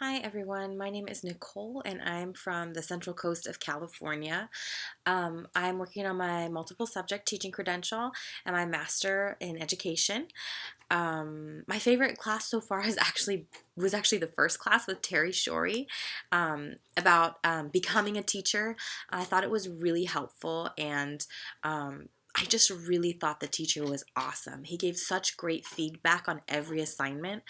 Hi everyone, my name is Nicole and I'm from the Central Coast of California. I'm working on my multiple subject teaching credential and my master in education. My favorite class so far was actually the first class with Terry Shorey about becoming a teacher. I thought it was really helpful and I just really thought the teacher was awesome. He gave such great feedback on every assignment,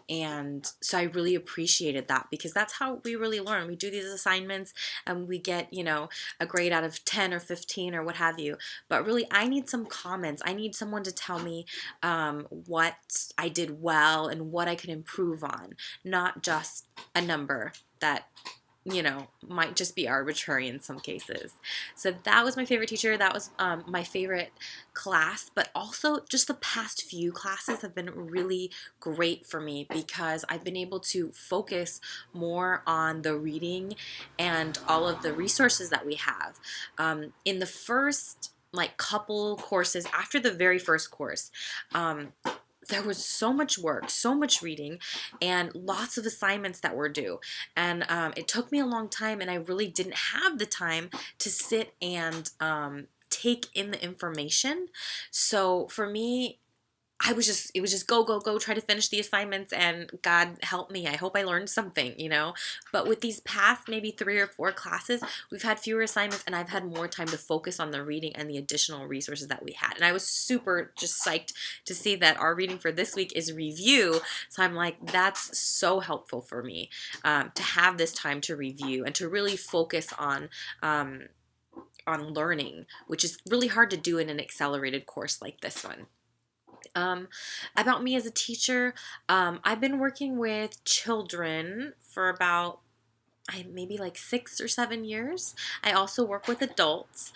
and so I really appreciated that because that's how we really learn. We do these assignments and we get, a grade out of 10 or 15 or what have you. But really, I need some comments. I need someone to tell me what I did well and what I could improve on, not just a number that might just be arbitrary in some cases. So that was my favorite teacher. That was my favorite class, but also just the past few classes have been really great for me because I've been able to focus more on the reading and all of the resources that we have. In the first couple courses after the very first course, there was so much work, so much reading, and lots of assignments that were due. And it took me a long time, and I really didn't have the time to sit and take in the information. So for me, it was just go, go, go, try to finish the assignments, and God help me. I hope I learned something. But with these past maybe 3 or 4 classes, we've had fewer assignments, and I've had more time to focus on the reading and the additional resources that we had. And I was super just psyched to see that our reading for this week is review. So I'm like, that's so helpful for me to have this time to review and to really focus on learning, which is really hard to do in an accelerated course like this one. Um, about me as a teacher, I've been working with children for about maybe like 6 or 7 years. I also work with adults.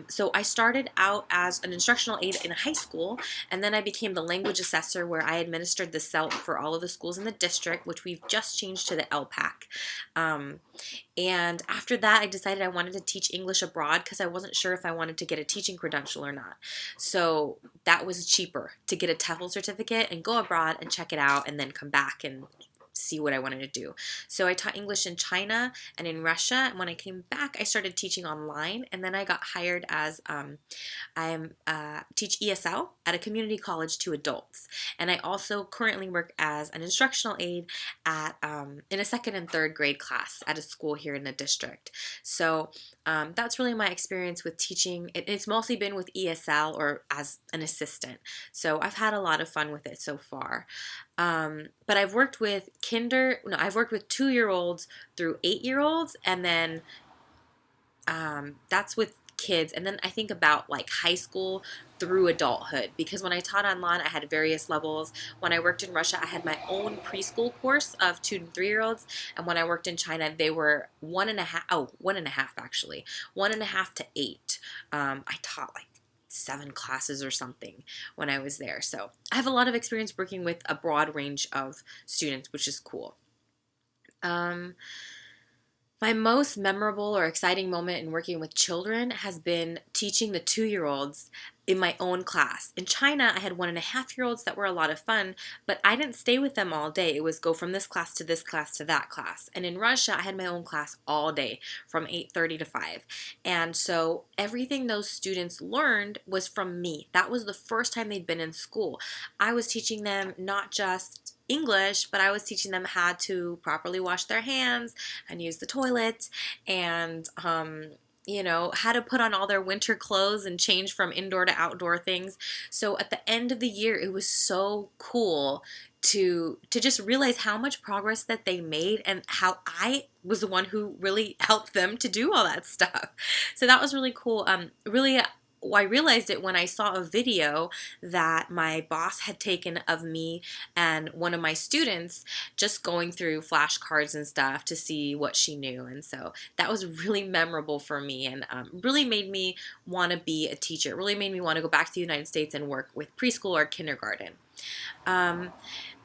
So I started out as an instructional aide in high school, and then I became the language assessor where I administered the CELT for all of the schools in the district, which we've just changed to the LPAC. And after that, I decided I wanted to teach English abroad because I wasn't sure if I wanted to get a teaching credential or not. So that was cheaper to get a TEFL certificate and go abroad and check it out and then come back and see what I wanted to do. So I taught English in China and in Russia. And when I came back, I started teaching online. And then I got hired as I teach ESL at a community college to adults. And I also currently work as an instructional aide at in a second and third grade class at a school here in the district. So that's really my experience with teaching. It's mostly been with ESL or as an assistant. So I've had a lot of fun with it so far. But I've worked with 2-year-olds through 8-year-olds, and then that's with kids. And then I think about like high school through adulthood, because when I taught online, I had various levels. When I worked in Russia, I had my own preschool course of 2 to 3-year-olds. And when I worked in China, they were 1.5 actually, 1.5 to 8. I taught like 7 classes or something when I was there. So I have a lot of experience working with a broad range of students, which is cool. Um, my most memorable or exciting moment in working with children has been teaching the 2-year-olds in my own class. In China, I had 1.5-year-olds that were a lot of fun, but I didn't stay with them all day. It was go from this class to this class to that class. And in Russia, I had my own class all day from 8:30 to 5. And so everything those students learned was from me. That was the first time they'd been in school. I was teaching them not just English, but I was teaching them how to properly wash their hands and use the toilet, and how to put on all their winter clothes and change from indoor to outdoor things. So at the end of the year, it was so cool to just realize how much progress that they made and how I was the one who really helped them to do all that stuff. So that was really cool. Really, I realized it when I saw a video that my boss had taken of me and one of my students just going through flashcards and stuff to see what she knew. And so that was really memorable for me, and really made me want to be a teacher. It really made me want to go back to the United States and work with preschool or kindergarten. Um,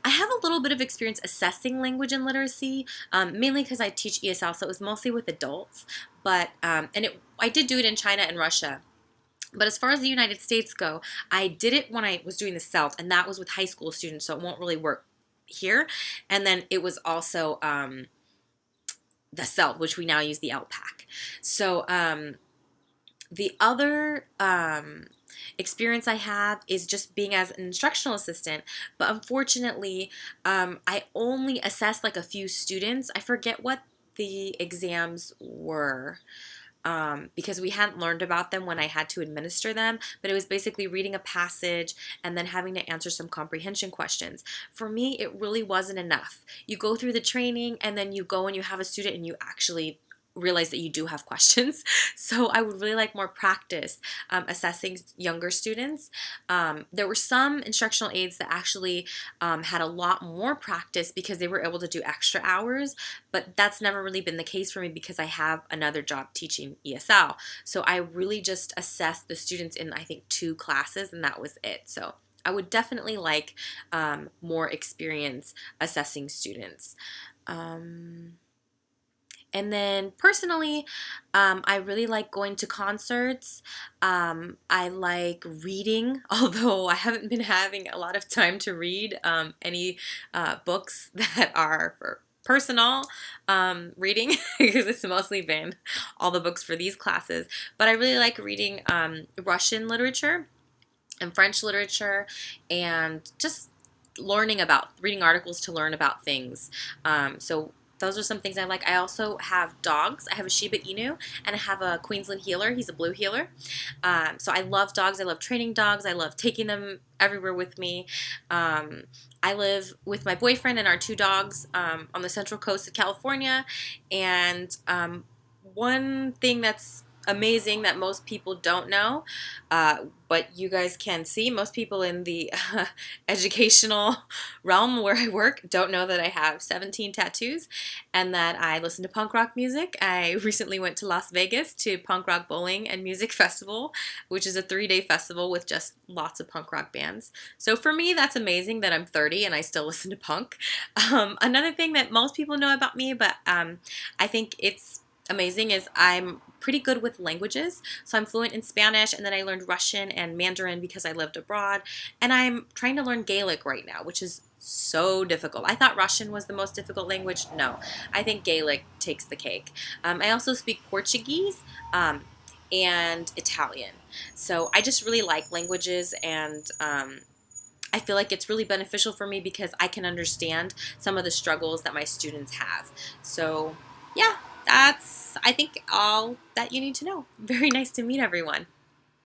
I have a little bit of experience assessing language and literacy, mainly because I teach ESL, so it was mostly with adults. But I did do it in China and Russia. But as far as the United States go, I did it when I was doing the CELT, and that was with high school students, so it won't really work here. And then it was also the CELT, which we now use the LPAC. So the other experience I have is just being as an instructional assistant, but unfortunately, I only assessed like a few students. I forget what the exams were. Because we hadn't learned about them when I had to administer them, but it was basically reading a passage and then having to answer some comprehension questions. For me, it really wasn't enough. You go through the training and then you go and you have a student and you actually realize that you do have questions. So I would really like more practice assessing younger students. There were some instructional aides that actually had a lot more practice because they were able to do extra hours, but that's never really been the case for me because I have another job teaching ESL. So I really just assessed the students in, I think, 2 classes, and that was it. So I would definitely like more experience assessing students. And then personally, I really like going to concerts. I like reading, although I haven't been having a lot of time to read any books that are for personal reading because it's mostly been all the books for these classes. But I really like reading Russian literature and French literature and just reading articles to learn about things. So those are some things I like. I also have dogs. I have a Shiba Inu and I have a Queensland Heeler. He's a blue heeler. So I love dogs. I love training dogs. I love taking them everywhere with me. I live with my boyfriend and our 2 dogs on the central coast of California. And one thing that's amazing that most people don't know, but you guys can see, most people in the educational realm where I work don't know that I have 17 tattoos and that I listen to punk rock music. I recently went to Las Vegas to Punk Rock Bowling and Music Festival, which is a 3-day festival with just lots of punk rock bands. So for me, that's amazing that I'm 30 and I still listen to punk. Another thing that most people know about me, but I think it's amazing, is I'm pretty good with languages. So I'm fluent in Spanish, and then I learned Russian and Mandarin because I lived abroad. And I'm trying to learn Gaelic right now, which is so difficult. I thought Russian was the most difficult language. No, I think Gaelic takes the cake. I also speak Portuguese and Italian. So I just really like languages, and I feel like it's really beneficial for me because I can understand some of the struggles that my students have. So yeah, that's, I think, all that you need to know. Very nice to meet everyone.